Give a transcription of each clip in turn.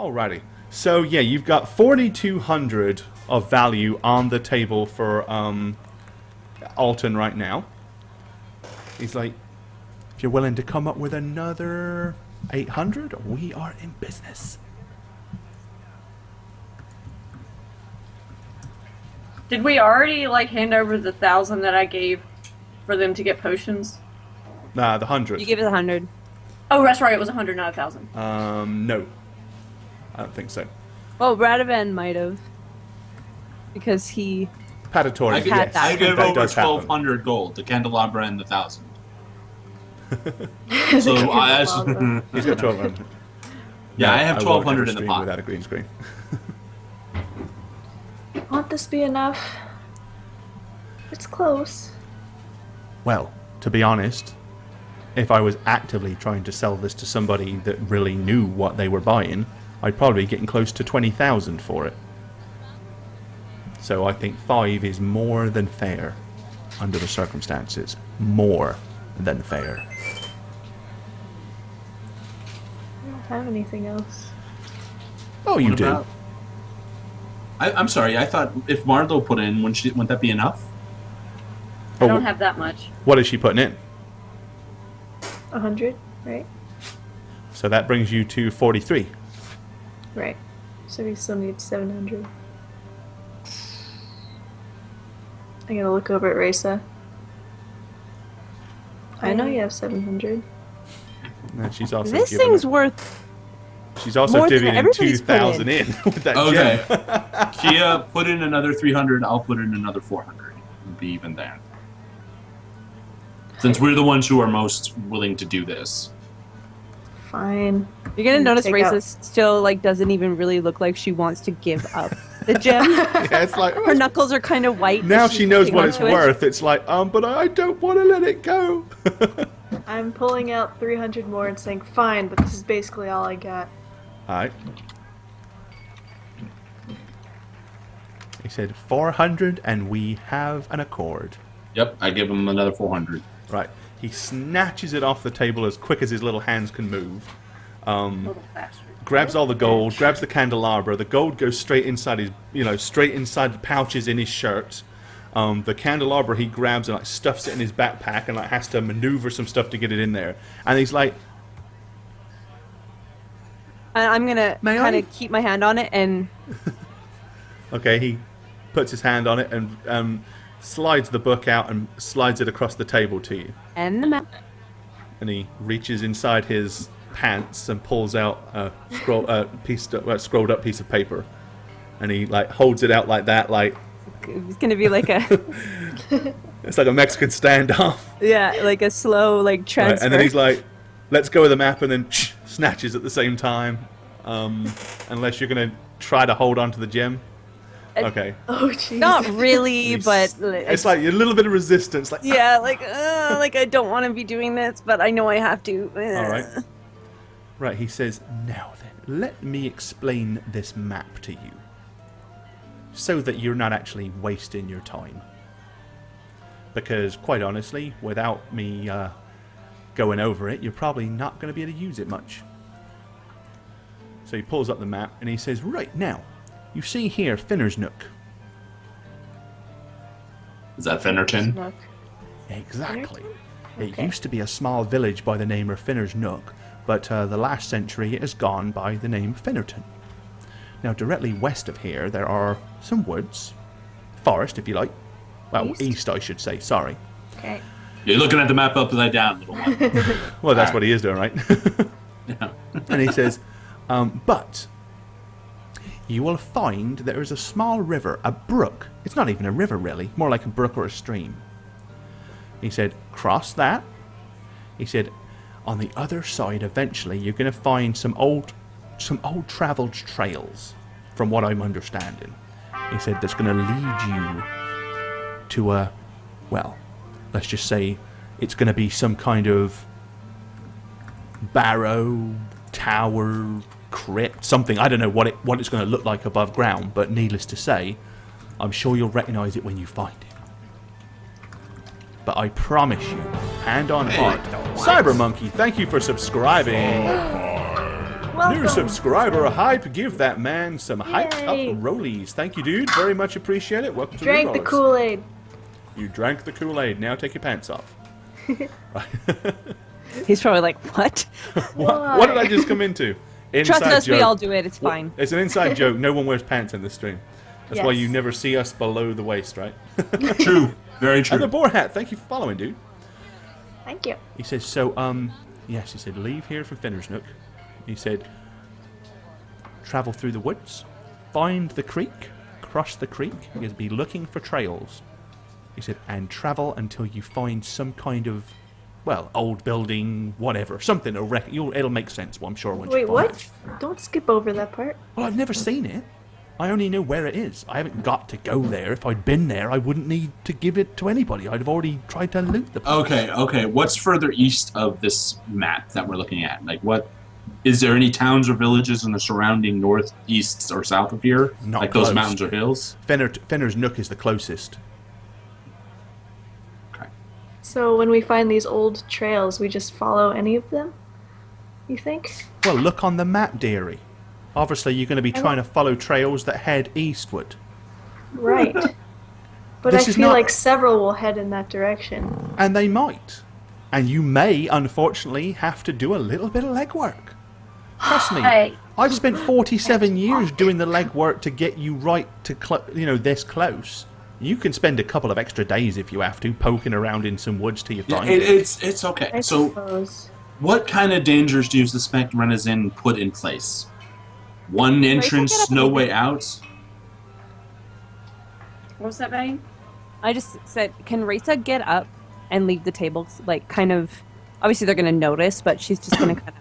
Alrighty. So yeah, you've got 4,200 of value on the table for Alton right now. He's like, if you're willing to come up with another 800, we are in business. Did we already like hand over the 1,000 that I gave for them to get potions? Nah, the 100. You give it 100. Oh, that's right. It was 100, not 1,000. No. I don't think so. Well, Radovan might have. Because he... Patatori, yes. I give that over does happen. 1,200 gold, the candelabra and the 1,000. So I He's got 1,200. Yeah, No, I have won't 1,200 ever in the stream pot. without a green screen. Won't this be enough? It's close. Well, to be honest, if I was actively trying to sell this to somebody that really knew what they were buying, I'd probably be getting close to 20,000 for it. So I think 5 is more than fair under the circumstances. More than fair. I don't have anything else. Oh, you What do. about- I'm sorry, I thought if Marlo put in, wouldn't that be enough? I don't have that much. What is she putting in? 100, right? So that brings you to 43. Right. So we still need 700. I gotta look over at Raisa. I know you have 700. And she's also This giving thing's it- worth... She's also more than divvying everybody's put 2,000 in with that Okay. gem. Kia, put in another 300, I'll put in another 400. We'll be even there. Since we're the ones who are most willing to do this. Fine. You're gonna notice Take out- Raisa still like doesn't even really look like she wants to give up the gem. Yeah, it's like, Her knuckles are kind of white. now but she she's knows holding what on it's to it. worth. It's like, but I don't want to let it go. I'm pulling out 300 more and saying, fine, but this is basically all I got. Alright. He said 400 and we have an accord. Yep, I give him another 400. Right. He snatches it off the table as quick as his little hands can move. Little bastard. Grabs all the gold, grabs the candelabra. The gold goes straight inside his, straight inside the pouches in his shirt. The candelabra he grabs and like stuffs it in his backpack and like has to maneuver some stuff to get it in there. And he's like, I'm gonna May kind I? of keep my hand on it and okay, he puts his hand on it and slides the book out and slides it across the table to you. the map. And he reaches inside his pants and pulls out a scrolled up piece of paper. And he like holds it out like that, like It's gonna be like a it's like a Mexican standoff. like a slow like Right? transfer. And then he's like, let's go with the map, and then snatches at the same time. Unless you're gonna try to hold on to the gem. Okay. Oh, jeez. Not really, but It's like a little bit of resistance. Like, yeah, like I don't want to be doing this, but I know I have to. all right. Right, he says, now then, let me explain this map to you. So that you're not actually wasting your time. Because, quite honestly, without me going over it, you're probably not going to be able to use it much. So he pulls up the map and he says, right, now, you see here Finner's Nook. Is that Fennerton? Look. Exactly. It Okay. used to be a small village by the name of Finner's Nook, but the last century it has gone by the name Finnerton. Now, directly west of here, there are some woods. Forest, if you like. Well, east I should say, sorry. Okay. You're looking at the map upside down, little one. Well, that's Alright. what he is doing, right? Yeah. And he says, but you will find there is a small river, a brook. It's not even a river, really. More like a brook or a stream. He said, cross that. He said, on the other side, eventually, you're going to find some old traveled trails, from what I'm understanding. He said, that's going to lead you to a, well, let's just say it's going to be some kind of barrow, tower, crypt, something. I don't know what it's going to look like above ground, but needless to say, I'm sure you'll recognize it when you find it. But I promise you, hand on heart, Cyber Monkey, thank you for subscribing. Welcome. New subscriber hype. Give that man some hyped Yay. up rollies. Thank you, dude. Very much appreciate it. Welcome to Drank the Rerollers. Kool-Aid. You drank the Kool-Aid. Now take your pants off. He's probably like, what? What did I just come into? Inside Trust us, joke. we all do it. It's fine. It's an inside joke. No one wears pants in this stream. That's why Yes. you never see us below the waist, right? True. Very true. And the boar hat. Thank you for following, dude. Thank you. He says, so, yes, he said, leave here from Finner's Nook. He said, travel through the woods, find the creek, cross the creek. He says, be looking for trails. He said, and travel until you find some kind of, well, old building, whatever, something. It'll make sense, well, I'm sure, once Wait, you find what? it. Don't skip over that part. Well, I've never seen it. I only know where it is. I haven't got to go there. If I'd been there, I wouldn't need to give it to anybody. I'd have already tried to loot the place. Okay. What's further east of this map that we're looking at? Like, what? Is there any towns or villages in the surrounding north, east, or south of here? Not like close. those mountains or hills? Finner's Nook is the closest. Okay. So when we find these old trails, we just follow any of them? You think? Well, look on the map, dearie. Obviously, you're going to be trying to follow trails that head eastward. Right. But This I is feel not- like several will head in that direction. And they might. And you may, unfortunately, have to do a little bit of legwork. Trust me. Hey. I've spent 47 years doing the legwork to get you right to, this close. You can spend a couple of extra days if you have to, poking around in some woods till you Yeah, find it. it's okay. I So, suppose. what kind of dangers do you suspect Renazin put in place? One entrance, get up no and way leave it. out? What's that, Bane? I just said, can Raisa get up and leave the table? Like, kind of. Obviously, they're going to notice, but she's just going to kind of.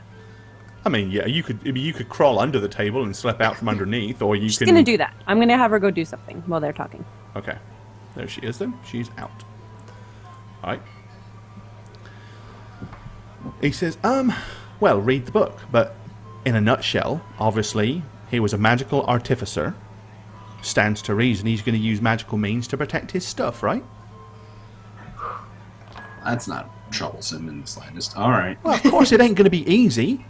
I mean, yeah, you could crawl under the table and slip out from underneath, or you She's can... going to do that. I'm going to have her go do something while they're talking. Okay. There she is then. She's out. Alright. He says, well, read the book, but in a nutshell, obviously, he was a magical artificer. Stands to reason he's going to use magical means to protect his stuff, right? That's not troublesome in the slightest. All right. Well, of course it ain't going to be easy.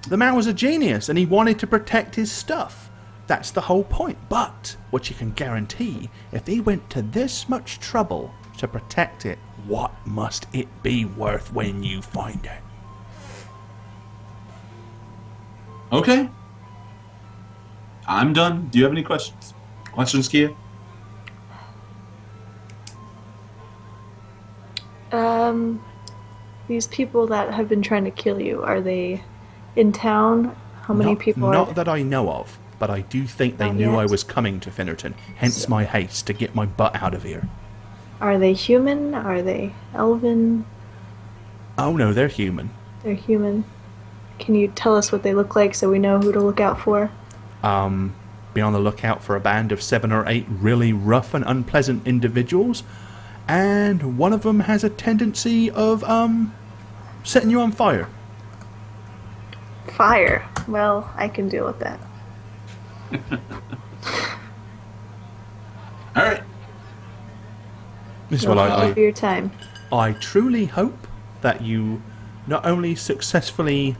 The man was a genius, and he wanted to protect his stuff. That's the whole point. But what you can guarantee, if he went to this much trouble to protect it, what must it be worth when you find it? Okay. I'm done. Do you have any questions? Questions, Kia? These people that have been trying to kill you, are they in town? How many people Not are that I know of, but I do think they Not knew yet. I was coming to Finnerton. Hence my haste to get my butt out of here. Are they human? Are they elven? Oh no, they're human. They're human. Can you tell us what they look like so we know who to look out for? Be on the lookout for a band of 7 or 8 really rough and unpleasant individuals, and one of them has a tendency of setting you on fire. Fire. Well, I can deal with that. All right. This is what Thank you for your time. I truly hope that you not only successfully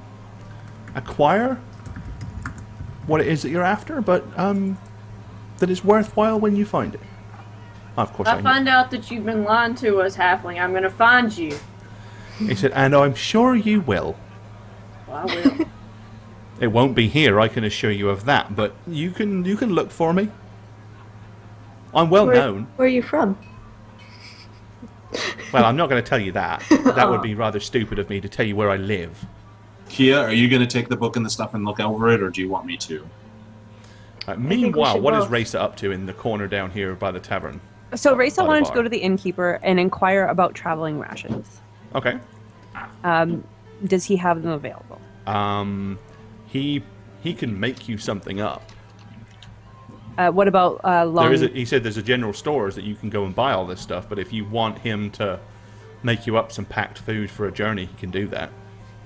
acquire what it is that you're after, but that it's worthwhile when you find it. Of course, I I know. find out that you've been lying to us, Halfling. I'm gonna find you. He said, and I'm sure you will. Well, I will. It won't be here, I can assure you of that, but you can look for me. I'm well known. Where are you from? Well, I'm not going to tell you that. That would be rather stupid of me to tell you where I live. Kia, are you going to take the book and the stuff and look over it, or do you want me to? Meanwhile, should what is both. Raisa up to in the corner down here by the tavern? So Raisa By the wanted to bar. go to the innkeeper and inquire about traveling rations. Okay. Does he have them available? He can make you something up. What about long? He said there's a general stores that you can go and buy all this stuff, but if you want him to make you up some packed food for a journey, he can do that.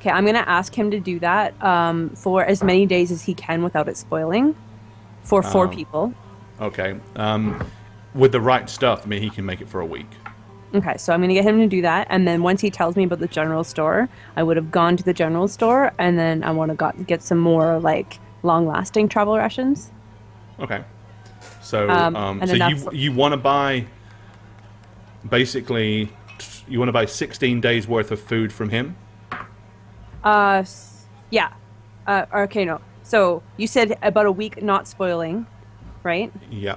Okay, I'm gonna ask him to do that for as many days as he can without it spoiling, for 4 people. Okay. With the right stuff, I mean, he can make it for a week. Okay, so I'm gonna get him to do that, and then once he tells me about the general store, I would have gone to the general store, and then I want to get some more like long-lasting travel rations. Okay. So, And so then you want to buy basically you want to buy 16 days worth of food from him. Yeah. Okay, no. So you said about a week not spoiling, right? Yeah.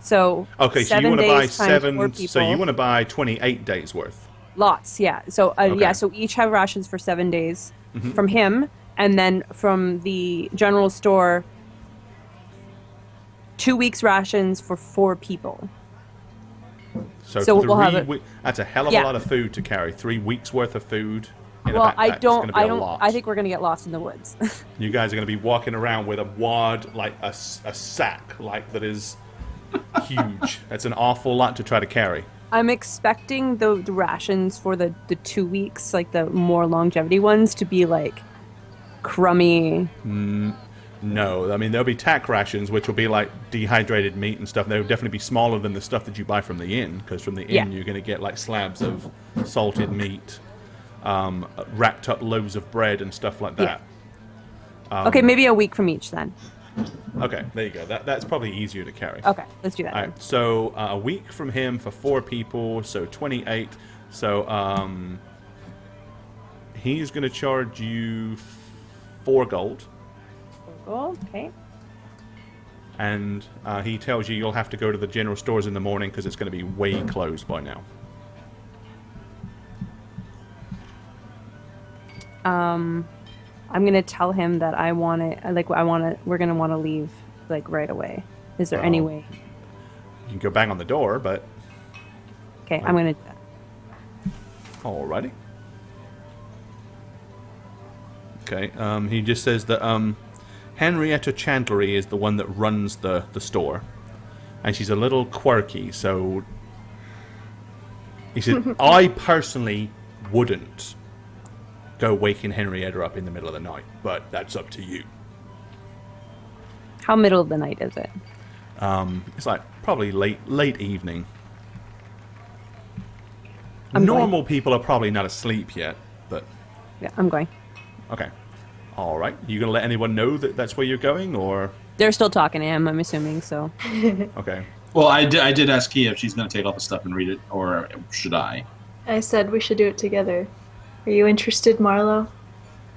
So Okay, so you 7 want to buy days times 4 7. people. So you want to buy 28 days worth. Lots, yeah. So Okay. yeah, so each have rations for 7 days from him, and then from the general store, 2 weeks rations for 4 people. So So 3 we'll have it- weeks. That's a hell of Yeah. a lot of food to carry. 3 weeks worth of food. In Well, a backpack. I It's gonna don't. be I a don't. lot. I think we're gonna get lost in the woods. You guys are going to be walking around with a wad, like a sack, like that is huge. That's an awful lot to try to carry. I'm expecting the rations for the 2 weeks, like the more longevity ones, to be like crummy. No, I mean there'll be tack rations, which will be like dehydrated meat and stuff. They'll definitely be smaller than the stuff that you buy from the inn, because from the inn Yeah. you're going to get like slabs of salted meat, wrapped up loaves of bread and stuff like that. Okay, maybe a week from each then. Okay, there you go. That's probably easier to carry. Okay, let's do that. All Then. right, so a week from him for 4 people, so 28. So he's going to charge you 4 gold, Okay. and he tells you you'll have to go to the general stores in the morning because it's going to be way closed by now. I'm gonna tell him that I want it. Like I want to. We're gonna want to leave like right away. Is there any way? You can go bang on the door, but Okay, I'm gonna do that. alrighty. Okay, he just says that Henrietta Chandlery is the one that runs the store, and she's a little quirky, so he said, I personally wouldn't go waking Henrietta up in the middle of the night, but that's up to you. How middle of the night is it? It's like probably late evening. I'm Normal people are probably not asleep yet, but Yeah, I'm going. okay. All right. You gonna let anyone know that that's where you're going, or They're still talking to him. I'm assuming so. okay? Well, I did ask Kia if she's going to take all the stuff and read it, or should I? I said we should do it together. Are you interested, Marlo?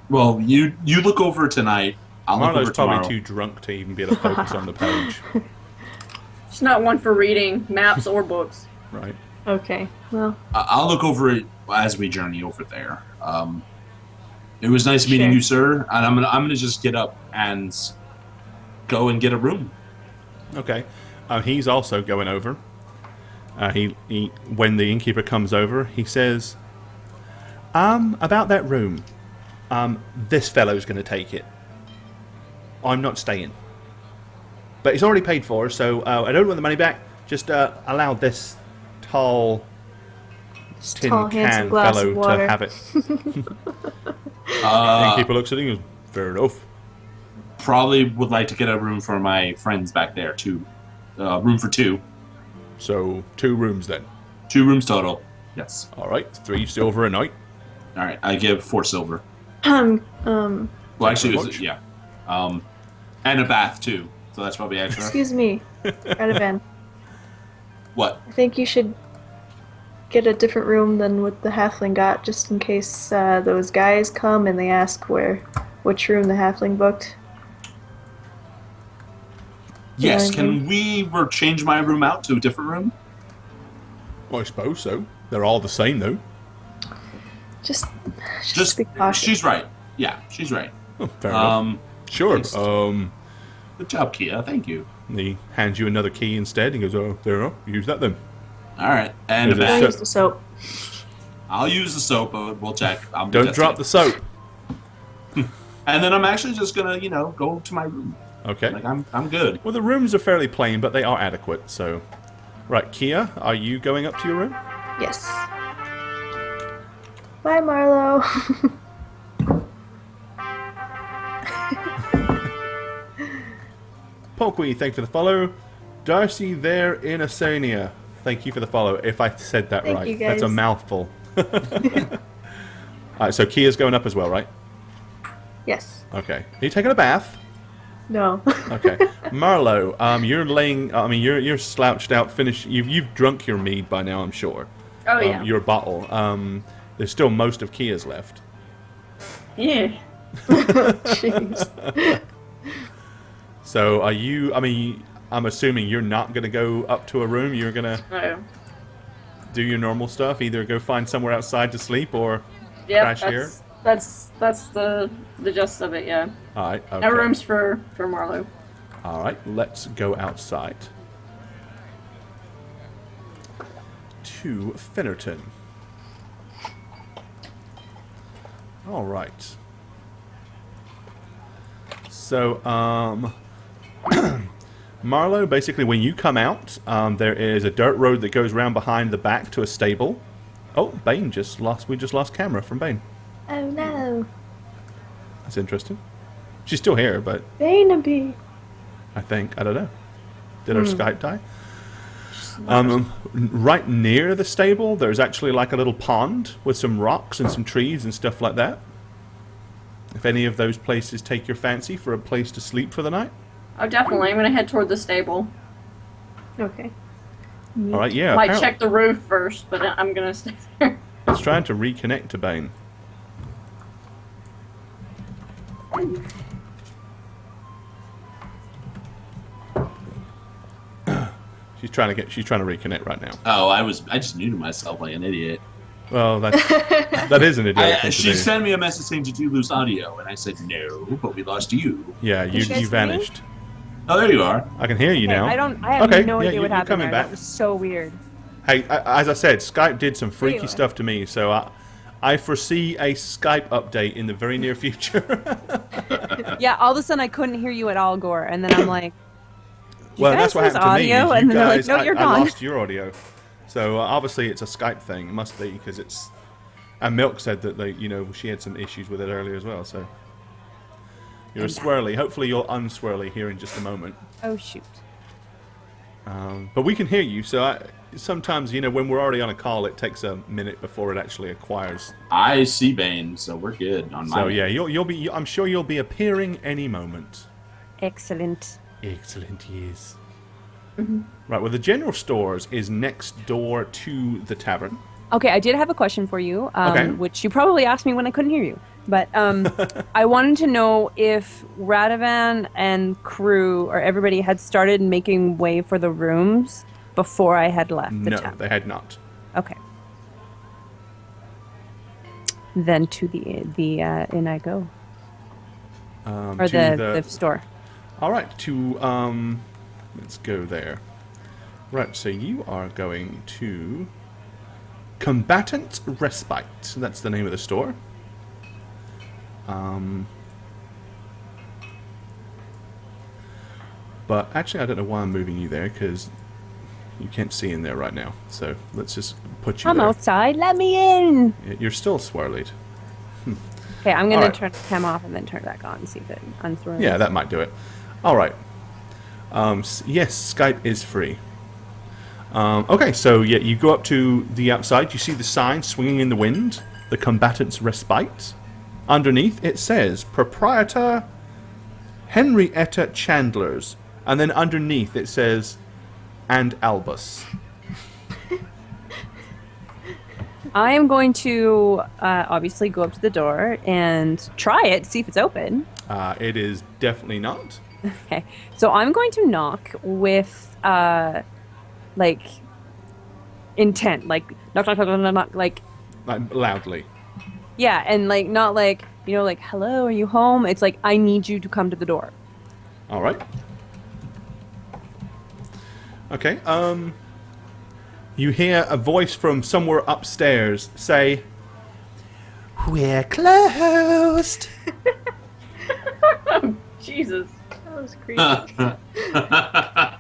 Well, you look over tonight. I'll look Marlo's over probably tomorrow. too drunk to even be able to focus on the page. She's not one for reading maps or books. Right. Okay. Well, I'll look over it as we journey over there. It was nice meeting Sure. you, sir. And I'm gonna just get up and go and get a room. Okay. He's also going over. He when the innkeeper comes over, he says, about that room. This fellow's going to take it. I'm not staying. But it's already paid for, so I don't want the money back. Just allow this tall tin tall, handsome can glass fellow of water. to have it. The innkeeper looks at him and goes, fair enough. Probably would like to get a room for my friends back there too. Room for 2. So 2 rooms then. 2 rooms total. Yes. All right, 3 silver a night. All right. I give 4 silver. um, Well, actually, it was, much? yeah. And a bath too. So that's probably extra. excuse me, Radovan. What? I think you should get a different room than what the halfling got, just in case those guys come and they ask which room the halfling booked. Yes. Yeah, Can we change my room out to a different room? Well, I suppose so. They're all the same, though. Just Just be cautious. she's right. Yeah, she's right. Oh, fair enough. Sure. thanks. Good job, Kia. Thank you. He hands you another key instead. He goes, oh, there you go. Use that then. All right. And a Is it Don't bath. use the soap. I'll use the soap, but we'll check. Don't drop the soap. And then I'm actually just gonna, go to my room. Okay. Like I'm good. Well, the rooms are fairly plain, but they are adequate, so... Right, Kia, are you going up to your room? Yes. Bye, Marlo. Polkwe, thanks for the follow. Darcy there in Asonia. Thank you for the follow. If I said that Thank right, you, that's a guys. mouthful. All right, so Kia's going up as well, right? Yes. Okay. Are you taking a bath? No. Okay. Marlo, you're laying. I mean, you're slouched out. Finished. You've drunk your mead by now, I'm sure. Oh yeah. Your bottle. There's still most of Kia's left. Yeah. Jeez. So are you? I mean, I'm assuming you're not gonna go up to a room. You're gonna Oh. do your normal stuff. Either go find somewhere outside to sleep or Yep. crash here. That's the gist of it. Yeah. All right. Okay. No rooms for Marlo. All right. Let's go outside to Finnerton. All right. So, Marlo, basically, when you come out, there is a dirt road that goes round behind the back to a stable. Oh, Bane just lost. We just lost camera from Bane. Oh no. That's interesting. She's still here, but Bainaby. I think I don't know. Did her Skype die? Right near the stable, there's actually like a little pond with some rocks and some trees and stuff like that. If any of those places take your fancy for a place to sleep for the night. Oh, definitely. I'm gonna head toward the stable. Okay. All right, yeah. Might apparently- check the roof first, but I'm gonna stay there. It's trying to reconnect to Bane. She's trying to reconnect right now. Oh, I just muted myself like an idiot. Well, that is an idiot thing to She do. sent me a message saying, "Did you lose audio?" And I said, "No, but we lost you." Yeah, you guys hear you me? vanished. Oh, there you are. I can hear you Okay, now. I have Okay, no yeah, idea what you're happened coming there. back. That was so weird. Hey, as I said, Skype did some freaky Anyway. stuff to me, so I foresee a Skype update in the very near future. Yeah, all of a sudden I couldn't hear you at all, Gore, and then I'm like, Well, you that's guys what lose happened to me. audio? is And you then they're like, guys, no, you're I gone. lost your audio. So obviously it's a Skype thing. It must be because it's. And Milk said that she had some issues with it earlier as well. So you're a swirly. Hopefully you'll unswirly here in just a moment. oh shoot. But we can hear you. So sometimes when we're already on a call, it takes a minute before it actually acquires. I see Bane, so we're good on my. So yeah, you'll be. I'm sure you'll be appearing any moment. Excellent. Excellent, yes. Right, well, the general stores is next door to the tavern. Okay, I did have a question for you, Okay. which you probably asked me when I couldn't hear you. But I wanted to know if Radovan and crew or everybody had started making way for the rooms before I had left the No, town. they had not. Okay. Then to the inn I go, or To the store. All right, let's go there. Right, so you are going to Combatant Respite. That's the name of the store. But actually, I don't know why I'm moving you there, because you can't see in there right now. So let's just put you I'm there. outside. Let me in. You're still swirlied. Okay, I'm gonna Alright. turn the cam off and then turn it back on and see if it unswirls. Yeah, that might do it. All right. Yes, Skype is free. Okay, so yeah, you go up to the outside. You see the sign swinging in the wind, the Combatant's Respite. Underneath, it says Proprietor Henrietta Chandler's. And then underneath, it says, and Albus. I am going to obviously go up to the door and try it, see if it's open. It is definitely not. Okay, so I'm going to knock with like intent, like knock, knock, knock, knock, knock, like Like, loudly. yeah, and like not like like hello, are you home? It's like I need you to come to the door. All right. Okay. You hear a voice from somewhere upstairs say, "We're closed." Jesus. That was creepy.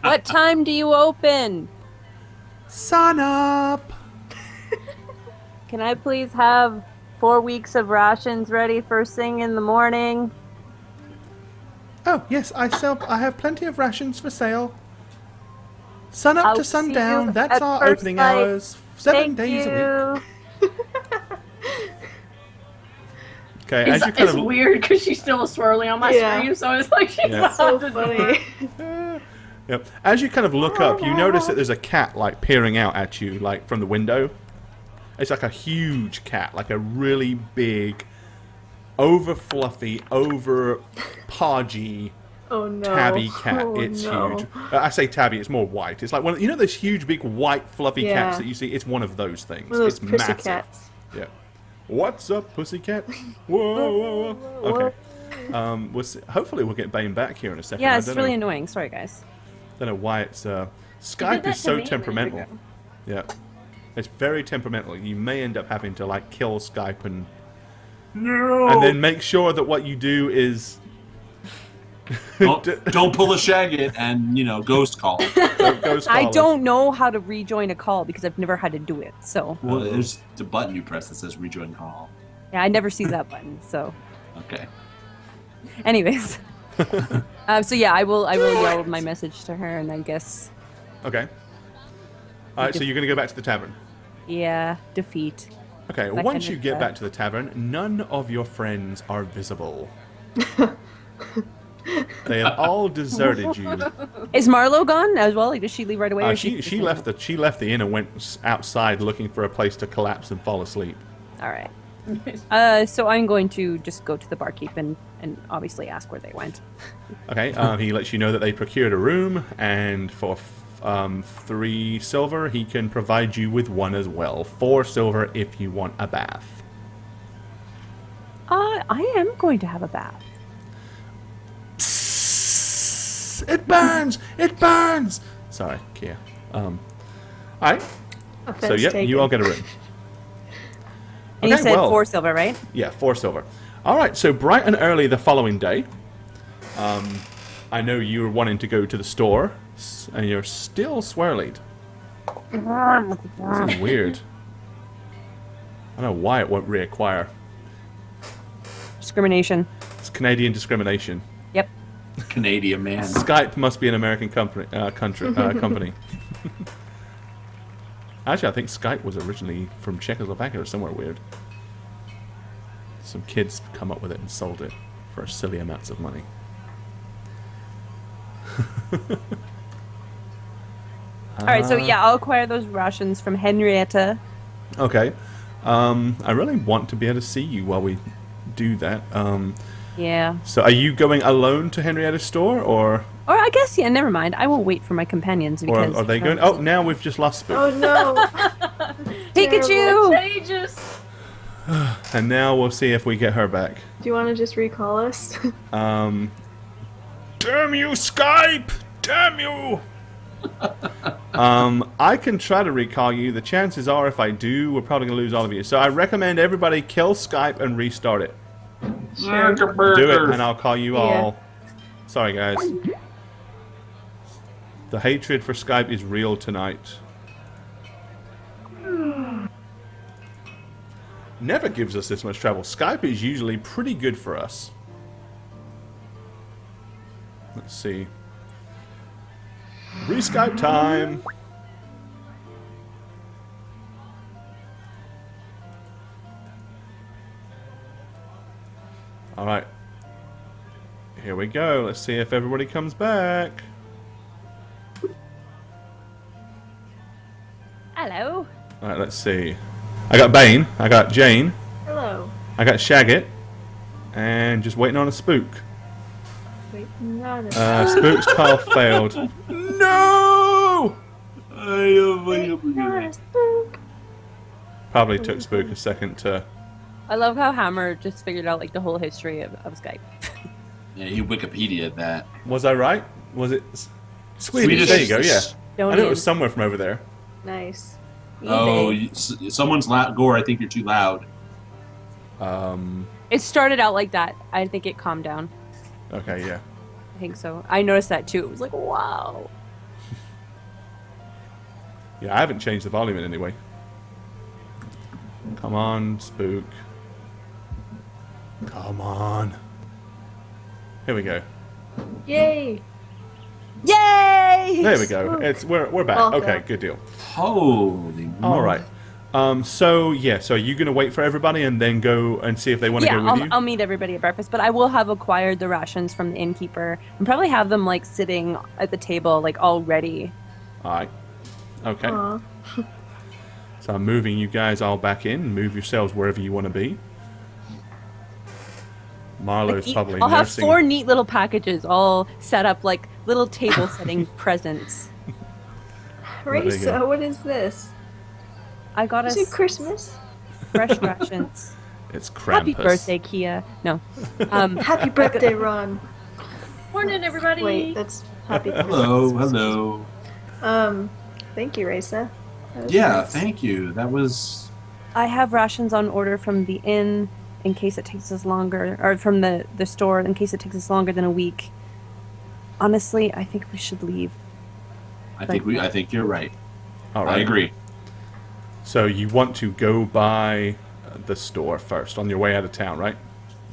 What time do you open? Sun up. Can I please have 4 weeks of rations ready first thing in the morning? Oh yes, I have plenty of rations for sale. Sun up I'll to see sundown. you That's at our first opening light. hours. 7 Thank days a week. you. Okay, as you kind It's of weird because she's still swirling on my Yeah. screen, so it's like she's Yeah. So behind the door. funny. Yep. As you kind of look up, you notice that there's a cat like peering out at you, like from the window. It's like a huge cat, like a really big, over fluffy, over podgy Oh no. tabby cat. Oh, It's no. huge. I say tabby, it's more white. It's like one. You know those huge, big, white, fluffy Yeah. cats that you see. It's one of those things. One of those it's pussy massive. cats. Yeah. What's up, pussycat? Whoa, whoa, whoa. Okay. We'll see. Hopefully we'll get Bane back here in a second. Yeah, I it's don't really know. annoying. Sorry, guys. Don't know why it's You did Skype that is to so me a minute temperamental. ago. Yeah, it's very temperamental. You may end up having to like kill Skype and then make sure that what you do is Don't pull a Shagget and ghost call. ghost I call don't know how to rejoin a call because I've never had to do it. So Well, there's the button you press that says rejoin call. yeah, I never see that button. So, Okay. anyways, so yeah, I will yell my message to her, and I guess Okay. All right, so you're gonna go back to the tavern. yeah, defeat. Okay, That once kind you of get stuff. back to the tavern, none of your friends are visible. They have all deserted you. Is Marlo gone as well? Like, does she leave right away? Or is She left the inn and went outside looking for a place to collapse and fall asleep. All right. So I'm going to just go to the barkeep and obviously ask where they went. Okay, he lets you know that they procured a room, and for 3 silver, he can provide you with one as well. 4 silver if you want a bath. I am going to have a bath. It burns! It burns! Sorry, Kia. Alright, Offense so yep, taken. you all get a room. And you Okay, said well. 4 silver, right? Yeah, 4 silver. Alright, so bright and early the following day, I know you were wanting to go to the store, and you're still swirlied. This is weird. I don't know why it won't reacquire. Discrimination. It's Canadian discrimination. Yep. Canadian man. Skype must be an American company. Company. Actually, I think Skype was originally from Czechoslovakia or somewhere weird. Some kids come up with it and sold it for silly amounts of money. All right, so yeah, I'll acquire those rations from Henrietta. Okay. I really want to be able to see you while we do that. Yeah. So are you going alone to Henrietta's store, or Or I guess, yeah, never mind. I won't wait for my companions because... are they going? Oh, now we've just lost Spook. Oh no! Pikachu! Contagious. And now we'll see if we get her back. Do you want to just recall us? Damn you, Skype! Damn you! I can try to recall you. The chances are, if I do, we're probably going to lose all of you. So I recommend everybody kill Skype and restart it. Sure. Do it, and I'll call you Yeah. all. Sorry, guys. The hatred for Skype is real tonight. Never gives us this much trouble. Skype is usually pretty good for us. Let's see. Re-Skype time! Alright. Here we go. Let's see if everybody comes back. Hello. Alright, let's see. I got Bane. I got Jane. Hello. I got Shagget. And just waiting on a spook. Wait, not a Spook's call failed. No! not a spook. Probably took Spook a second to... I love how Hammer just figured out like the whole history of Skype. Yeah, he Wikipedia'd that. Was I right? Was it... Swedish. Swedish. There you go, yeah. Don't I knew it even- was somewhere from over there. Nice. Oh, eBay. someone's loud. Gore, I think you're too loud. It started out like that. I think it calmed down. Okay, yeah. I think so. I noticed that too. It was like, wow. Yeah, I haven't changed the volume in any way. Come on, Spook. Come on. Here we go. Yay! Yay! Yay! There we go. We're back. Well Okay, done. good deal. Holy All moly. right. So are you gonna wait for everybody and then go and see if they want to Yeah, go with you? I'll meet everybody at breakfast, but I will have acquired the rations from the innkeeper and probably have them like sitting at the table, like all ready. All right. Okay. Aw. So I'm moving you guys all back in. Move yourselves wherever you want to be. Marlo's probably I'll have nursing. 4 neat little packages all set up like little table setting presents. There you go. Raisa, what is this? I got Is us it Christmas? fresh rations. It's Krampus. Happy birthday, Kia. No. Happy birthday, Ron. Morning, everybody. Wait, that's happy Hello, Christmas. hello. Thank you, Raisa. That was Yeah, nice. thank you. That was I have rations on order from the inn in case it takes us longer, or from the store in case it takes us longer than a week. Honestly, I think we should leave. I think you're right. All right. I agree. So you want to go by the store first on your way out of town, right?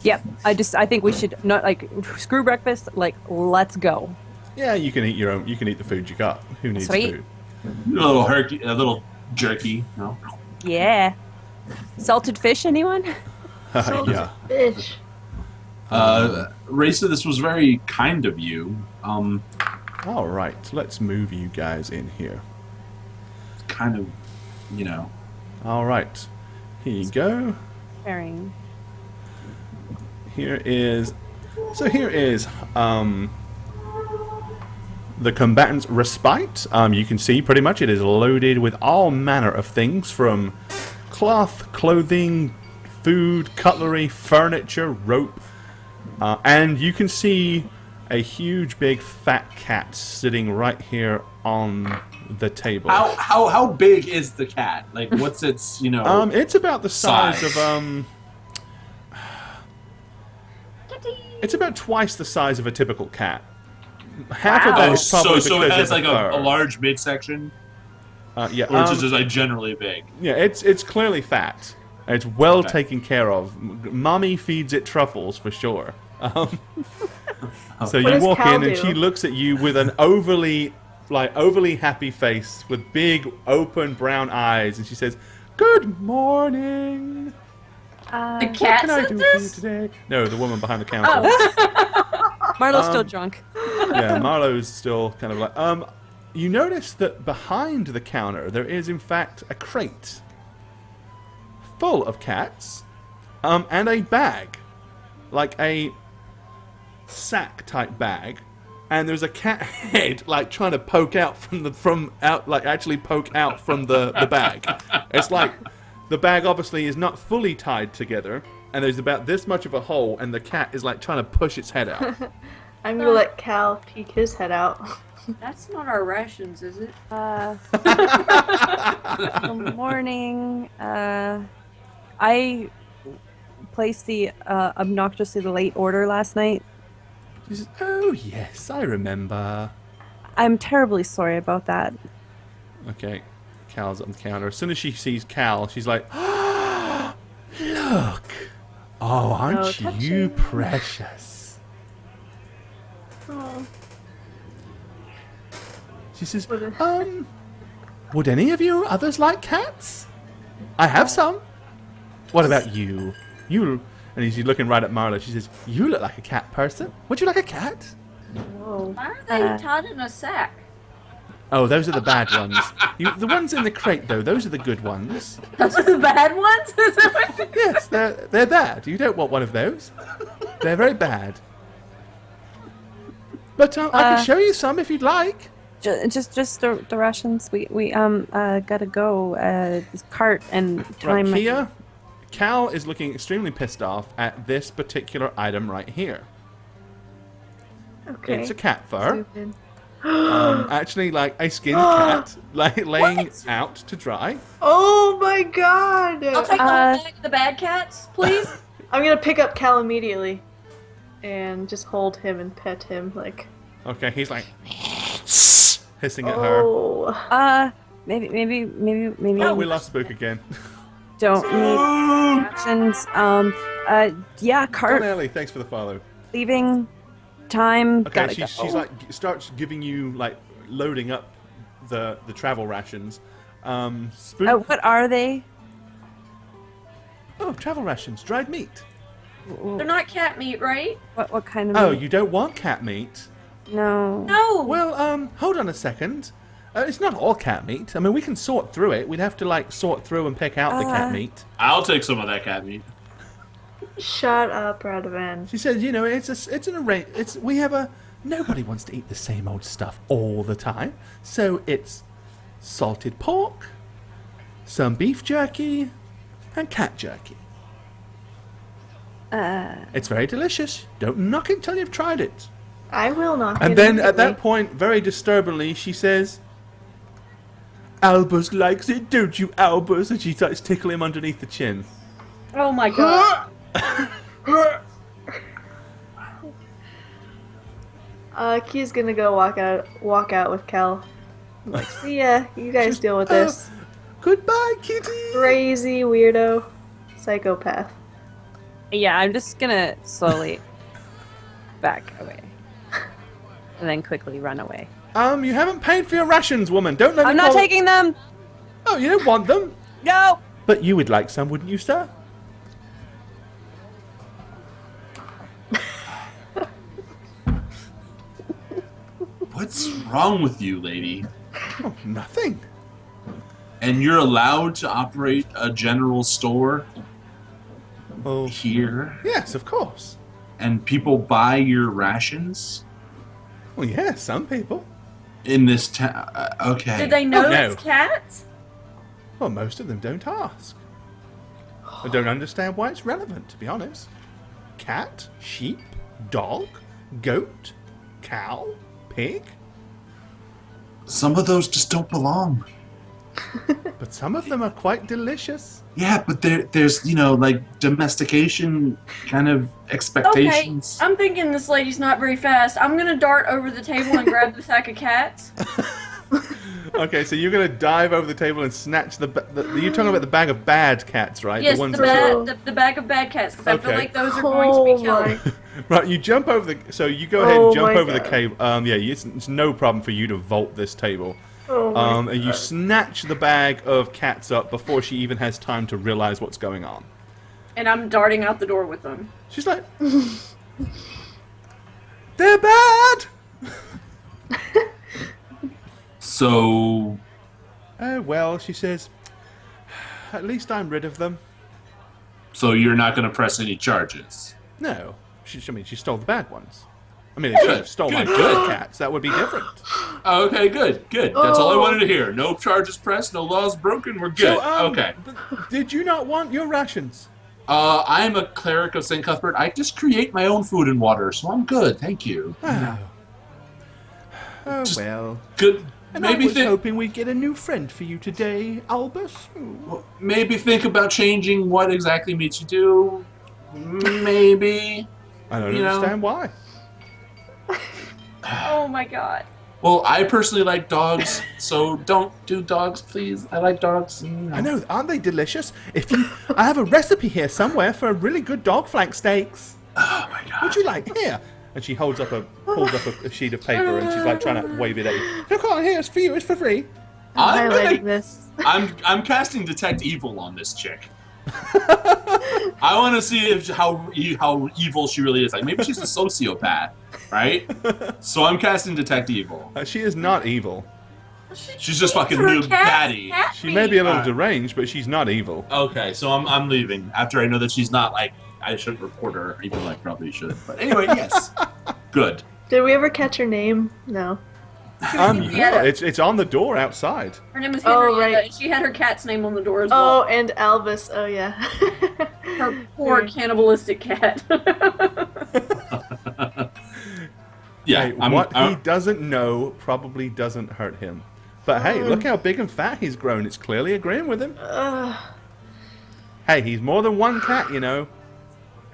Yep. I think we should not like screw breakfast. Like, let's go. Yeah, you can eat your own. You can eat the food you got. Who needs Sweet. food? A little jerky. No. Yeah. Salted fish, anyone? Salted Yeah. fish. Raisa, this was very kind of you. All right. Let's move you guys in here. Kind of, you know. All right. Here you go. Pairing. Here is the combatant's respite. You can see pretty much it is loaded with all manner of things from cloth, clothing, food, cutlery, furniture, rope, and you can see a huge big fat cat sitting right here on the table. How big is the cat? Like, what's its, you know? It's about the size Size. of it's about twice the size of a typical cat. Half of that is probably so it because has of like the fur. a large midsection, Yeah, or is it just like generally big? yeah, it's clearly fat. It's well Okay. taken care of. Mommy feeds it truffles for sure. So What you does walk Cal in and do? she looks at you with an overly happy face with big open brown eyes, and she says, "Good morning. The What cat can I said do for you this? today?" No, the woman behind the counter. Marlo's still drunk. Yeah, Marlo's still kind of like, you notice that behind the counter there is in fact a crate full of cats, and a bag, like a sack type bag, and there's a cat head like trying to poke out from the bag. It's like the bag obviously is not fully tied together, and there's about this much of a hole, and the cat is like trying to push its head out. I'm gonna let Cal peek his head out. That's not our rations, is it? Good morning. I placed the obnoxiously late order last night. She says, "Oh yes, I remember." I'm terribly sorry about that. Okay, Cal's on the counter. As soon as she sees Cal, she's like, "Look! Oh, aren't Oh, you touching. precious?" Oh, She says, Would- would any of you others like cats? I have some. What about you? You..." And she's looking right at Marla. She says, "You look like a cat person. Would you like a cat?" whoa. Why are they tied in a sack? Oh, those are the bad ones. The ones in the crate, though, those are the good ones. Those are the bad ones? Is that what you- Yes, they're bad. You don't want one of those. They're very bad. But I can show you some if you'd like. Just the rations. We gotta go. This cart and Right, time. Kia, Cal is looking extremely pissed off at this particular item right here. Okay. It's a cat fur. Zoom in. Actually, like a skinned cat, like laying What? out to dry. Oh my god! I'll take the whole bag of the bad cats, please. I'm gonna pick up Cal immediately and just hold him and pet him like. Okay, he's like hissing at her. Oh. Maybe. Oh, we lost Spook again. Don't need rations. Yeah, Come cart on, Ellie, thanks for the follow. leaving. Time. Okay, Gotta go. she's like starts giving you like loading up the travel rations. Spoon. What are they? Oh, travel rations, dried meat. They're not cat meat, right? What kind of Oh, meat? you don't want cat meat? No. No. Well, hold on a second. It's not all cat meat. I mean, we can sort through it. We'd have to like sort through and pick out the cat meat. I'll take some of that cat meat. Shut up, Radovan. She says, you know, nobody wants to eat the same old stuff all the time. So it's salted pork, some beef jerky, and cat jerky. It's very delicious. Don't knock it till you've tried it. I will not. And then at that point, very disturbingly, she says, Albus likes it, don't you, Albus? And she starts tickling him underneath the chin. Oh my god. Key's gonna go walk out with Kel. I'm like, see ya. You guys deal with this. Goodbye, kitty. Crazy weirdo, psychopath. Yeah, I'm just gonna slowly back away. And then quickly run away. You haven't paid for your rations, woman. Don't let me I'm not call- taking them! Oh, you don't want them? No! But you would like some, wouldn't you, sir? What's wrong with you, lady? Oh, nothing. And you're allowed to operate a general store Oh, here? yes, of course. And people buy your rations? Well, yeah, some people. In this town? Okay. Did they know Oh, no. it's cats? Well, most of them don't ask. I don't understand why it's relevant, to be honest. Cat, sheep, dog, goat, cow, pig. Some of those just don't belong. But some of them are quite delicious. Yeah, but there's, like domestication kind of Okay, expectations. I'm thinking this lady's not very fast. I'm gonna dart over the table and grab the sack of cats. Okay, so you're going to dive over the table and snatch you're talking about the bag of bad cats, right? Yes, the ones the, that the bag of bad cats, because I feel Okay. like those are going to be killed. Right, you jump over so you go ahead and Oh jump my over the God. cable. Yeah, it's no problem for you to vault this table. Oh my And you snatch the bag of cats up before she even has time to realize what's going on. And I'm darting out the door with them. She's like, they're bad! So, Oh, well, she says, at least I'm rid of them. so you're not going to press any charges? No, she stole the bad ones. I mean, if she stole my good cats, that would be different. Okay, good. That's all I Oh. wanted to hear. No charges pressed, no laws broken, we're good. So, Okay. Did you not want your rations? I'm a cleric of St. Cuthbert. I just create my own food and water, so I'm good, thank you. Oh, Just- well. Good. And I Maybe was hoping we'd get a new friend for you today, Albus. maybe think about changing what exactly meat you do. Maybe. I don't You know. understand why. Oh my god. Well, I personally like dogs, so don't do dogs, please. I like dogs. I know, aren't they delicious? I have a recipe here somewhere for really good dog flank steaks. Oh my god. Would you like here? And she pulls up a sheet of paper and she's like trying to wave it at you. No, come on, here, it's for you, it's for free. I'm I'm, highlighting gonna, this. I'm casting Detect Evil on this chick. I want to see how evil she really is. Like maybe she's a sociopath, right? So I'm casting Detect Evil. She is not evil. She's just fucking Her noob cat's daddy. cat She may be a little Alright. deranged, but she's not evil. Okay, so I'm leaving after I know that she's not like I shouldn't report her, even though I probably should. But anyway, yes, good. Did we ever catch her name? No. Yeah, it's on the door outside. Her name is Oh, Henrietta, right. and she had her cat's name on the door as Oh, well. and Albus. Oh, yeah. Her poor cannibalistic cat. Yeah, Hey, what he doesn't know probably doesn't hurt him. But hey, look how big and fat he's grown. It's clearly agreeing with him. Hey, he's more than one cat, you know.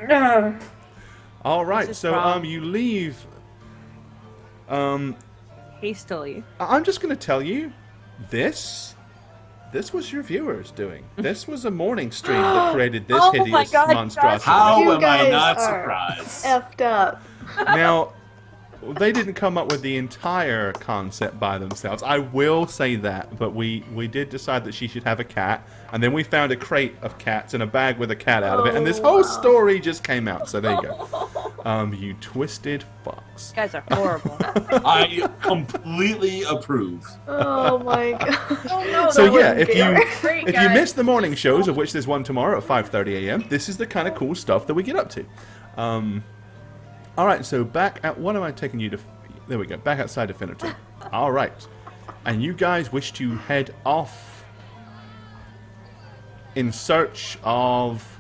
Ugh. All right, This is so wrong. you leave. Hastily. I'm just going to tell you, this was your viewers doing. This was a morning stream that created this Oh my hideous God, monstrosity. How You am I guys not are surprised? Effed up. Now, they didn't come up with the entire concept by themselves. I will say that, but we did decide that she should have a cat, and then we found a crate of cats and a bag with a cat out of it, and this whole story just came out. So there you go. You twisted fox. You guys are horrible. I completely approve. Oh my god. Oh, no, So that yeah, wouldn't be great, if you guys. miss the morning shows, of which there's one tomorrow at 5:30 a.m., this is the kind of cool stuff that we get up to. All right, so back at what am I taking you to? There we go. Back outside Affinity. All right, and you guys wish to head off in search of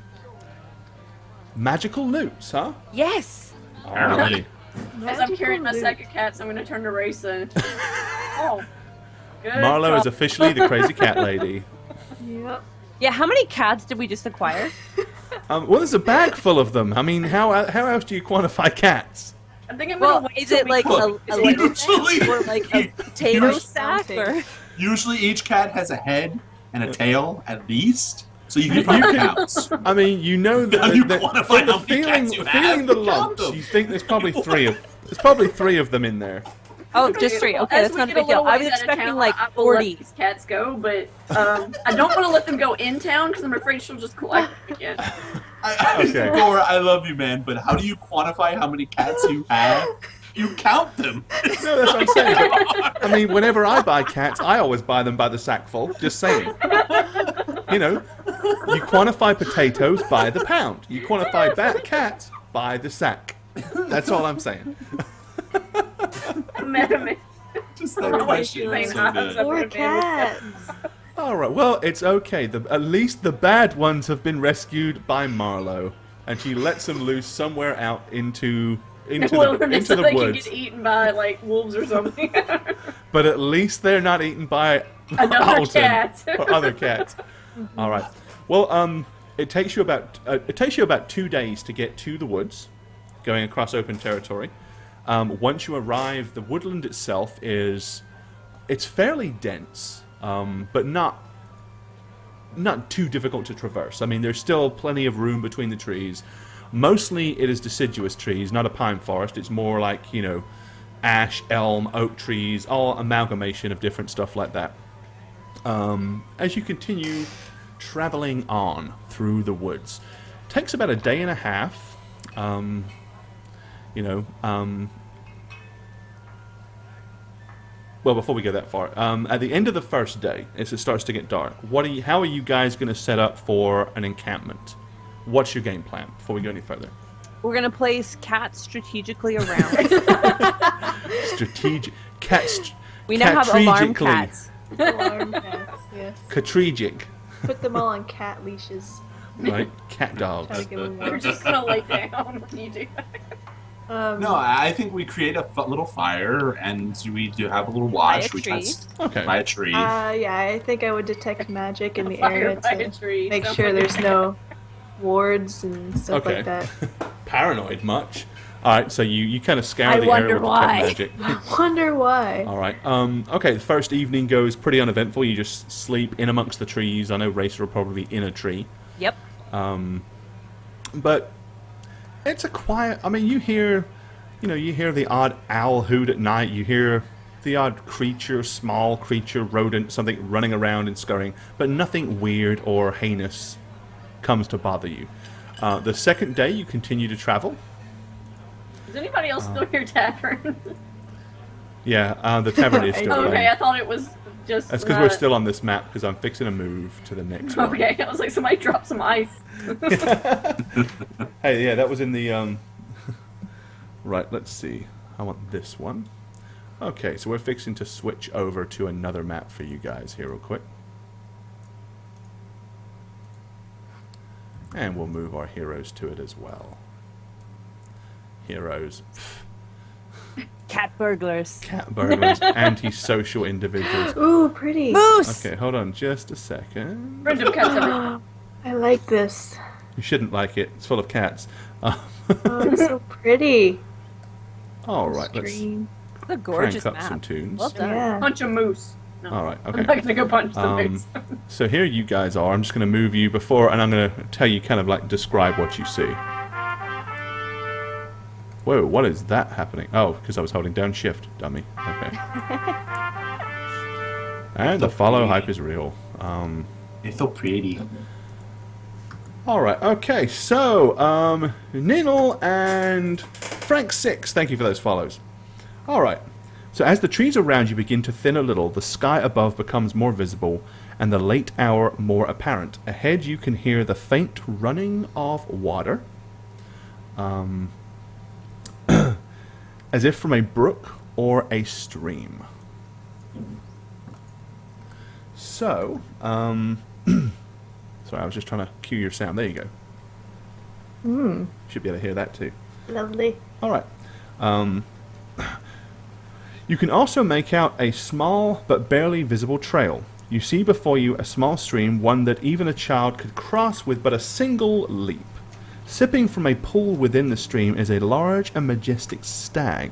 magical loots, huh? Yes. Apparently. As I'm carrying my sack of cats, I'm going to turn to Rayson. Oh, good. Marlo is job. officially the crazy cat lady. Yep. Yeah. How many cats did we just acquire? Well, there's a bag full of them. I mean, how else do you quantify cats? I think I'm Well, going to wait is till it we like cook. a leg Usually- or like a potato Usually- sack or? Usually each cat has a head and a tail at least, so you can probably count. I mean, you know How do you that quantify from the how many cats you have? feeling the Count lumps, them. you think there's probably three of them in there. Oh, just 3. Okay, As that's we not a get big deal. little I ways was out of expecting town, like I will let 40. these cats go, but I don't want to let them go in town because I'm afraid she'll just collect them again. Okay. Dora, I love you, man, but how do you quantify how many cats you have? You count them. No, that's what I'm saying. But, I mean, whenever I buy cats, I always buy them by the sackful. Just saying. You know, you quantify potatoes by the pound. You quantify cats by the sack. That's all I'm saying. Just that question is so good. Poor cats. All right. Well, it's okay. At least the bad ones have been rescued by Marlo, and she lets them loose somewhere out into Wilderness so the they can woods. get eaten by like wolves or something. But at least they're not eaten by Another Alton cat. or other cats. All right. Well, it takes you about 2 days to get to the woods, going across open territory. Once you arrive, the woodland itself it's fairly dense, but not too difficult to traverse. I mean, there's still plenty of room between the trees. Mostly it is deciduous trees, not a pine forest. It's more like, ash, elm, oak trees, all amalgamation of different stuff like that. As you continue traveling on through the woods, takes about a day and a half. Well, before we go that far, at the end of the first day, as it starts to get dark, how are you guys going to set up for an encampment? What's your game plan before we go any further? We're gonna place cats strategically around. Strategic We now have alarm Catrigically. cats. Alarm cats, yes. Strategic, Put them all on cat leashes. right? Cat Try dogs. to give them You're warm. just gonna lay down when you do that. No, I think we create a little fire and we do have a little watch. By a tree. Okay. By a tree. Yeah, I think I would detect magic in the Fire area by a to tree. make Sounds sure like a there's no wards and stuff Okay. like that. Paranoid much? All right, so you kind of scour I the wonder area with why. detect magic. I wonder why. All right. Okay, the first evening goes pretty uneventful. You just sleep in amongst the trees. I know Racer will probably be in a tree. Yep. But it's a quiet... I mean, you hear the odd owl hoot at night. You hear the odd creature, small creature, rodent, something running around and scurrying. But nothing weird or heinous comes to bother you. The second day, you continue to travel. Is anybody else still your tavern? Yeah, the tavern is still Okay, playing. I thought it was just. That's because we're still on this map, because I'm fixing to move to the next one. Okay, I was like, somebody dropped some ice. Hey, yeah, that was in the, Right, let's see. I want this one. Okay, so we're fixing to switch over to another map for you guys here real quick. And we'll move our heroes to it as well. Heroes. Cat burglars. Cat burglars, antisocial individuals. Ooh, pretty. Moose! Okay, hold on just a second. Random cats everywhere. I like this. You shouldn't like it. It's full of cats. Oh, it's so pretty. All right, let's Green. It's a gorgeous crank up map. some tunes. Well done. Yeah. Punch a moose. No. All right, I'm okay. not gonna go punch the Um, moose. So here you guys are. I'm just going to move you before, and I'm going to tell you kind of like describe what you see. Whoa, what is that happening? Oh, because I was holding down shift, dummy. Okay. And the follow hype is real. It's so pretty. Alright, okay, so, Ninal and Frank6, thank you for those follows. Alright, so as the trees around you begin to thin a little, the sky above becomes more visible, and the late hour more apparent. Ahead you can hear the faint running of water, as if from a brook or a stream. So, sorry, I was just trying to cue your sound. There you go. Should be able to hear that too. Lovely. Alright. You can also make out a small but barely visible trail. You see before you a small stream, one that even a child could cross with but a single leap. Sipping from a pool within the stream is a large and majestic stag.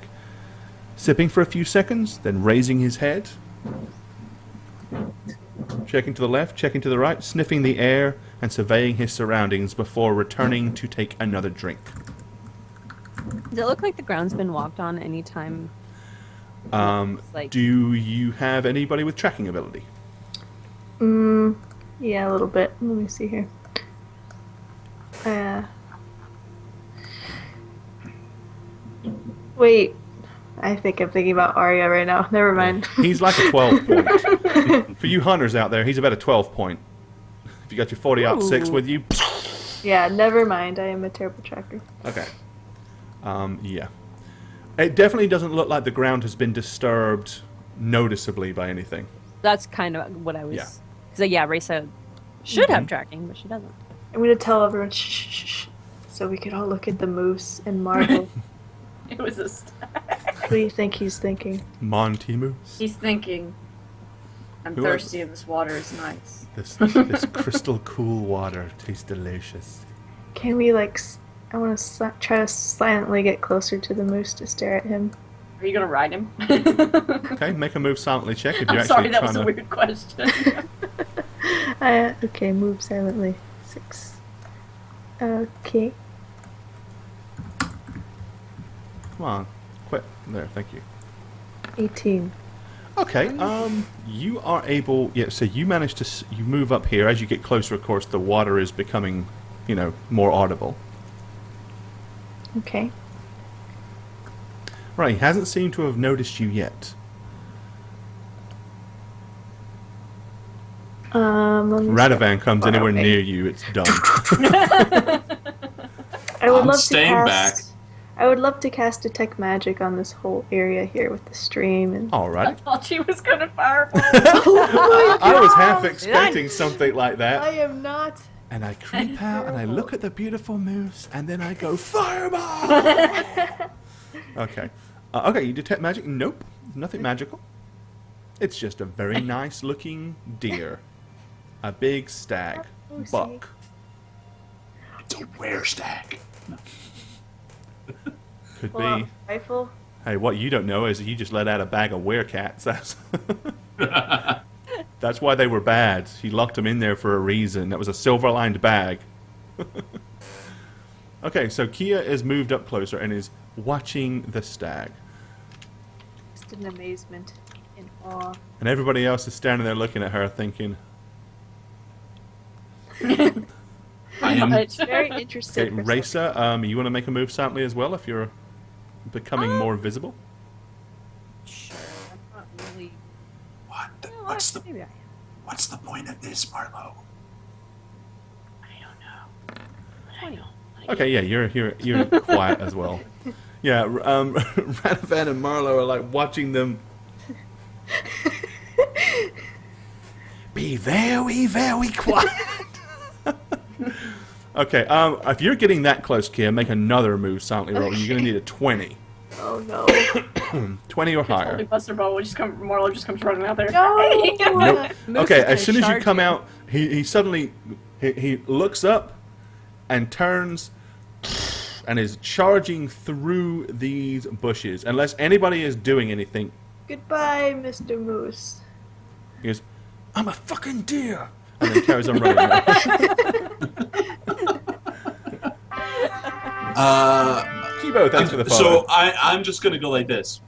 Sipping for a few seconds, then raising his head, checking to the left, checking to the right, sniffing the air, and surveying his surroundings before returning to take another drink. Does it look like the ground's been walked on any time? Like... Do you have anybody with tracking ability? Yeah, a little bit. Let me see here. Wait. I think I'm thinking about Arya right now. Never mind. He's like a 12 point. For you hunters out there, he's about a 12 point. If you got your 40-06 with you... Yeah, never mind. I am a terrible tracker. Okay. Yeah. It definitely doesn't look like the ground has been disturbed noticeably by anything. That's kind of what I was... Yeah. So yeah, Risa should have tracking, but she doesn't. I'm going to tell everyone shh, shh, shh, shh, so we can all look at the moose and marvel. It was a stag. What do you think he's thinking? Monty Moose. He's thinking, I'm Who thirsty and this water is nice. This crystal cool water tastes delicious. Can we, like... I want to try to silently get closer to the moose to stare at him. Are you going to ride him? Okay, make a move silently check if you're I'm actually sorry, that trying was a to... weird question. Okay, move silently. 6. Okay. Come on, quit. There, thank you. 18. Okay, you are able... Yeah, so you manage to... You move up here. As you get closer, of course, the water is becoming, you know, more audible. Okay. Right, he hasn't seemed to have noticed you yet. Radovan comes anywhere near you, it's done. I would I'm love staying to back. cast. I would love to cast detect magic on this whole area here with the stream and. I Alright. thought she was going to fireball. I was half expecting something like that. I am not. And I creep out and I look at the beautiful moose and then I go, fireball! Okay. Okay, you detect magic? Nope. Nothing magical. It's just a very nice looking deer. A big stag. Buck. It's a rare stag. Could Pull be. out rifle. Hey, what you don't know is he just let out a bag of werecats. That's why they were bad. He locked them in there for a reason. That was a silver-lined bag. Okay, so Kia is moved up closer and is watching the stag. Just in amazement, in awe. And everybody else is standing there looking at her thinking, I am. Very interested. okay, for Raisa, you want to make a move silently as well if you're becoming more visible? Sure, I'm not really... What? You know What's what? the Maybe I am. What's the point of this, Marlo? I don't know. I know. Okay, yeah, you're quiet as well. Yeah, Radovan and Marlo are like watching them. Be very, very quiet. Okay, if you're getting that close, Kia, make another move silently roll. You're gonna need a 20. Oh no. 20 or Holy higher. Buster Ball would just come. Marlo just comes running out there. No. Nope. Moose Okay, is as soon gonna as you charge come out, he suddenly he looks up and turns and is charging through these bushes. Unless anybody is doing anything, Goodbye, Mr. Moose. he goes, "I'm a fucking deer," and then carries on running. Shibo, thanks for the follow. So I'm just gonna go like this.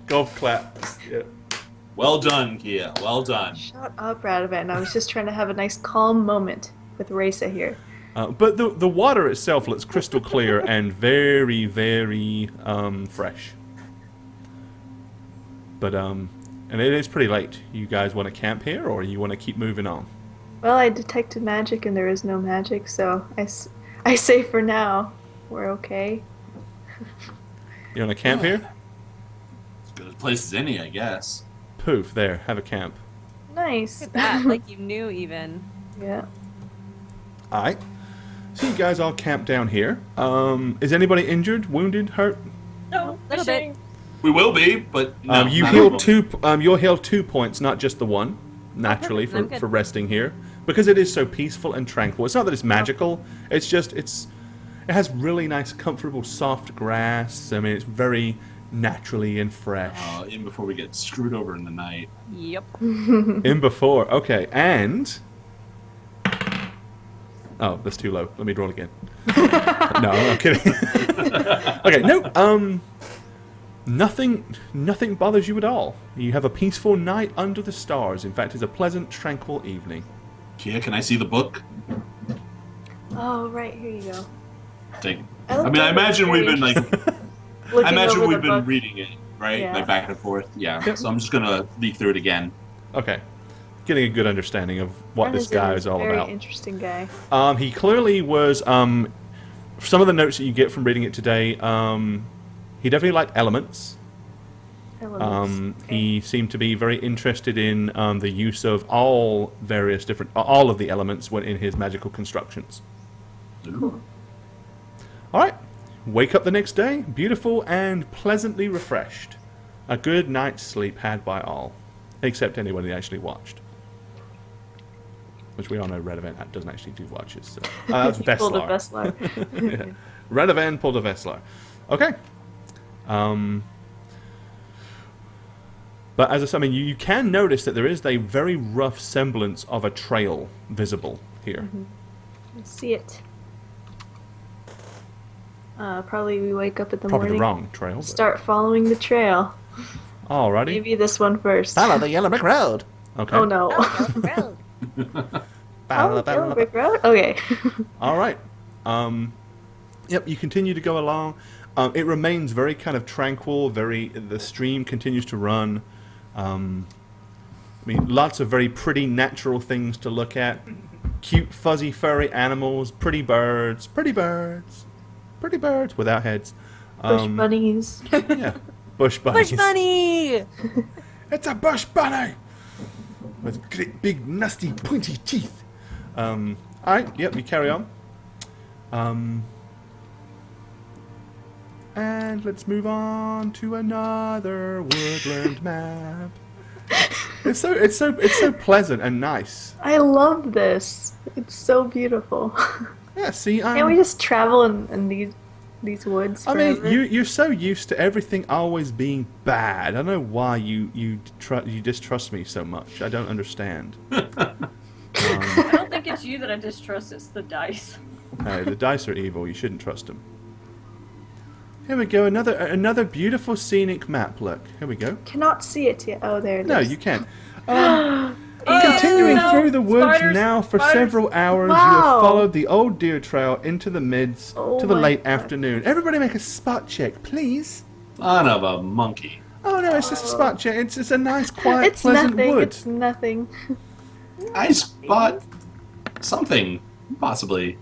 Golf clap. Yeah. Well done, Kia. Well done. Shut up, Radovan. I was just trying to have a nice calm moment with Raisa here. But the water itself looks crystal clear and very, very fresh. But and it is pretty late. You guys want to camp here, or you want to keep moving on? Well, I detected magic and there is no magic, so I say for now we're okay. You want to camp here? As good a place as any, I guess. Poof, there, have a camp. Nice. Look at that, like you knew even. Yeah. Alright. So you guys all camp down here. Is anybody injured, wounded, hurt? No, Little bit. We will be, but no, You not heal all. you'll heal 2 points, not just the one, naturally, perfect. I'm good. for resting here. Because it is so peaceful and tranquil. It's not that it's magical, it's just it has really nice, comfortable, soft grass. I mean, it's very naturally and fresh. In before we get screwed over in the night. Yep. In before. Okay, and oh, that's too low. Let me roll again. No, I'm kidding. Okay, no, nothing bothers you at all. You have a peaceful night under the stars. In fact, it's a pleasant, tranquil evening. Kia, can I see the book? Oh, right, here you go. Take. I I looked mean, I over the imagine we've been page, like. looking I imagine over we've the been book. reading it, right? Yeah. Like back and forth. Yeah. Yep. So I'm just gonna leaf through it again. Okay, getting a good understanding of what this Brennan's guy a is all very about. interesting guy. He clearly was. Some of the notes that you get from reading it today, he definitely liked elements. Elements. Okay. He seemed to be very interested in the use of all of the elements in his magical constructions. Ooh. All right, wake up the next day, beautiful and pleasantly refreshed. A good night's sleep had by all, except anyone who actually watched. Which we all know Radovan doesn't actually do watches. So. That's He pulled a Veslar. Veslar. Yeah. Radovan pulled a Veslar. Okay. But as I said, I mean, you can notice that there is a very rough semblance of a trail visible here. See it. Probably we wake up in the Probably morning. the wrong trail. But... Start following the trail. Alrighty. Maybe this one first. Follow the yellow brick road. Okay. Oh no. Follow Oh, the- Yellow Brick Road? Okay. All right. Yep, you continue to go along. It remains very kind of tranquil. The stream continues to run. I mean, lots of very pretty natural things to look at. Cute, fuzzy, furry animals. Pretty birds without heads. Bush bunnies. Yeah, bush bunnies. Bush bunny! It's a bush bunny with great big nasty pointy teeth. Alright, yep, you carry on. And let's move on to another woodland map. It's so pleasant and nice. I love this. It's so beautiful. Yeah, see, Can't we just travel in these woods I forever? mean, you're so used to everything always being bad. I don't know why you distrust me so much. I don't understand. I don't think it's you that I distrust, it's the dice. Hey, the dice are evil. You shouldn't trust them. Here we go. Another beautiful scenic map. Look. Here we go. Cannot see it yet. Oh, there it is. No, you can't. Continuing no. through the woods Spiders, now for spiders. several hours, you Wow. have followed the old deer trail into the mids Oh to the my late God. afternoon. Everybody make a spot check, please. Son of a monkey. Oh no, it's just a spot check. It's a nice, quiet, It's pleasant nothing. wood. It's nothing. I spot something, possibly.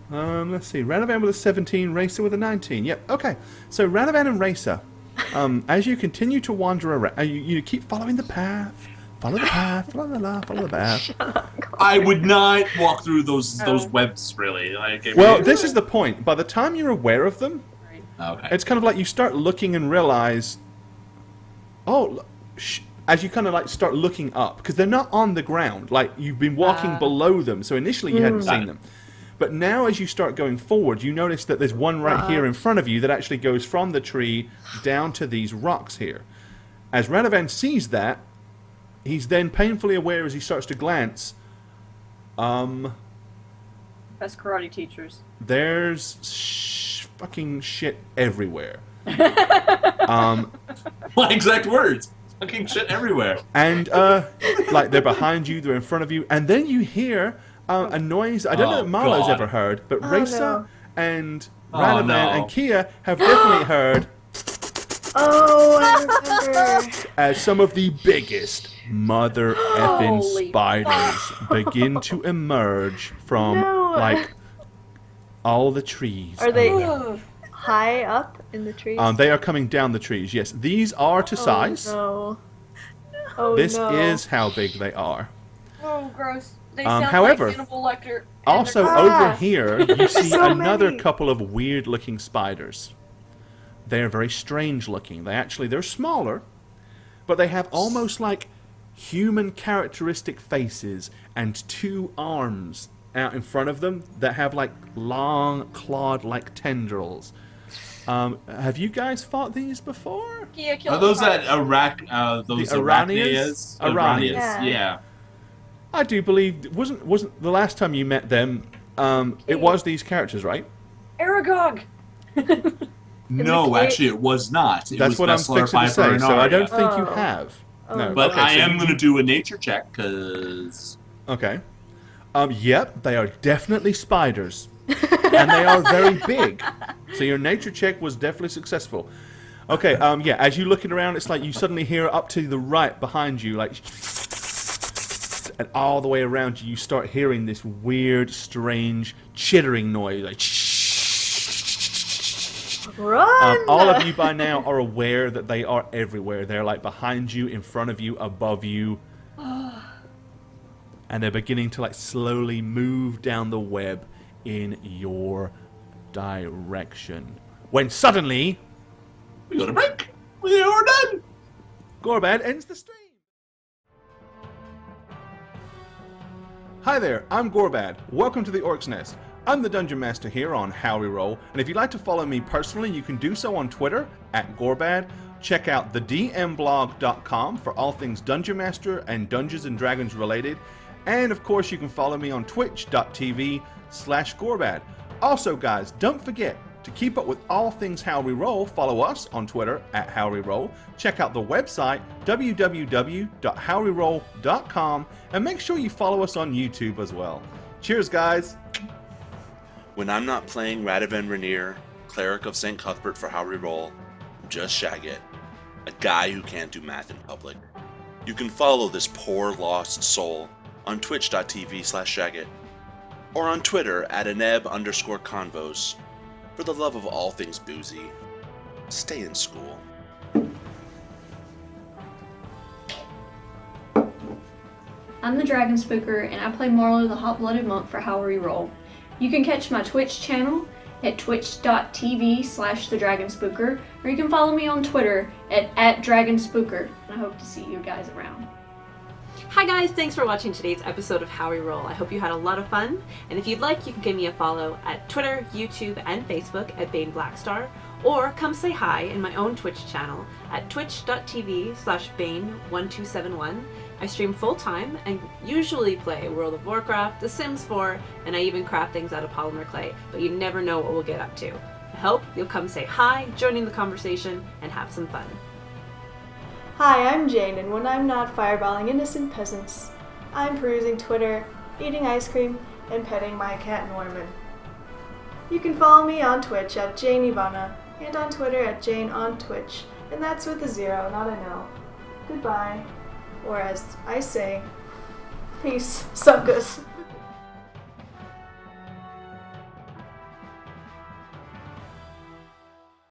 Let's see. Radovan with a 17, Racer with a 19. Yep. Okay. So Radovan and Racer, as you continue to wander around, you keep following the path. Follow the path. Follow the path. I would not walk through those webs, really. Like, Well, this is the point. By the time you're aware of them, okay. it's kind of like you start looking and realize, as you kind of like start looking up, because they're not on the ground. Like you've been walking below them, so initially you hadn't seen them. But now as you start going forward, you notice that there's one right here in front of you that actually goes from the tree down to these rocks here. As Radovan sees that, he's then painfully aware as he starts to glance, Best karate teachers. There's fucking shit everywhere. My exact words. Fucking shit everywhere. And, like, they're behind you, they're in front of you, and then you hear a noise I don't know if Marlo's God. ever heard, but Oh, Raisa no. and Oh, Radavan no. and Kia have definitely heard Oh, I remember. as some of the biggest mother effing Holy spiders begin to emerge from, No. like, all the trees. Are they Ugh. high up in the trees? They are coming down the trees, yes. These are to size. Oh, no. Oh, This no. is how big they are. Oh, gross. They sound however, like Hannibal Lecter. and Also, they're- over here, you see So another many. couple of weird-looking spiders. They're very strange-looking. They're smaller, but they have almost like human characteristic faces and 2 arms out in front of them that have like long, clawed-like tendrils. Have you guys fought these before? Kia killed Are those the that spider. those The arachnias? Arachnias. Yeah. Yeah. I do believe wasn't the last time you met them. It was these characters, right? Aragog! No, cave? actually, it was not. It That's was what I'm Vessler, fixing to Piper, say. and So I don't Arya. think you Oh. have. No. But Okay, I so am you- going to do a nature check because Okay. Yep, they are definitely spiders. And they are very big. So your nature check was definitely successful. Okay, yeah, as you're looking around, it's like you suddenly hear up to the right behind you, like, and all the way around you, you start hearing this weird, strange, chittering noise, like, Run! all of you by now are aware that they are everywhere. They're like behind you, in front of you, above you. And they're beginning to like slowly move down the web in your direction. When suddenly, we got a break. We are done. Gorbad ends the stream. Hi there, I'm Gorbad. Welcome to the Orc's Nest. I'm the Dungeon Master here on Howreroll, and if you'd like to follow me personally, you can do so on Twitter @Gorbad. Check out thedmblog.com for all things Dungeon Master and Dungeons and Dragons related. And of course, you can follow me on twitch.tv/Gorbad. Also, guys, don't forget to keep up with all things Howreroll. Follow us on Twitter @Howreroll. Check out the website www.howreroll.com, and make sure you follow us on YouTube as well. Cheers, guys. When I'm not playing Radavan Rainier, Cleric of St. Cuthbert for Howreroll, I'm just Shagget, a guy who can't do math in public. You can follow this poor lost soul on twitch.tv/Shagget, or on Twitter @Aneb_convos. For the love of all things boozy, stay in school. I'm the Dragon Spooker, and I play Marlo the Hot-Blooded Monk for Howreroll. You can catch my Twitch channel at twitch.tv/thedragonspooker, or you can follow me on Twitter at @dragonspooker. I hope to see you guys around. Hi guys, thanks for watching today's episode of Howreroll. I hope you had a lot of fun, and if you'd like, you can give me a follow at Twitter, YouTube, and Facebook @Bane Blackstar, or come say hi in my own Twitch channel at twitch.tv/Bane1271. I stream full-time and usually play World of Warcraft, The Sims 4, and I even craft things out of polymer clay, but you never know what we'll get up to. I hope you'll come say hi, join in the conversation, and have some fun. Hi, I'm Jane, and when I'm not fireballing innocent peasants, I'm perusing Twitter, eating ice cream, and petting my cat Norman. You can follow me on Twitch @JaneIvana, and on Twitter @JaneOnTwitch, and that's with a 0, not an L. Goodbye. Or as I say, peace, suckus.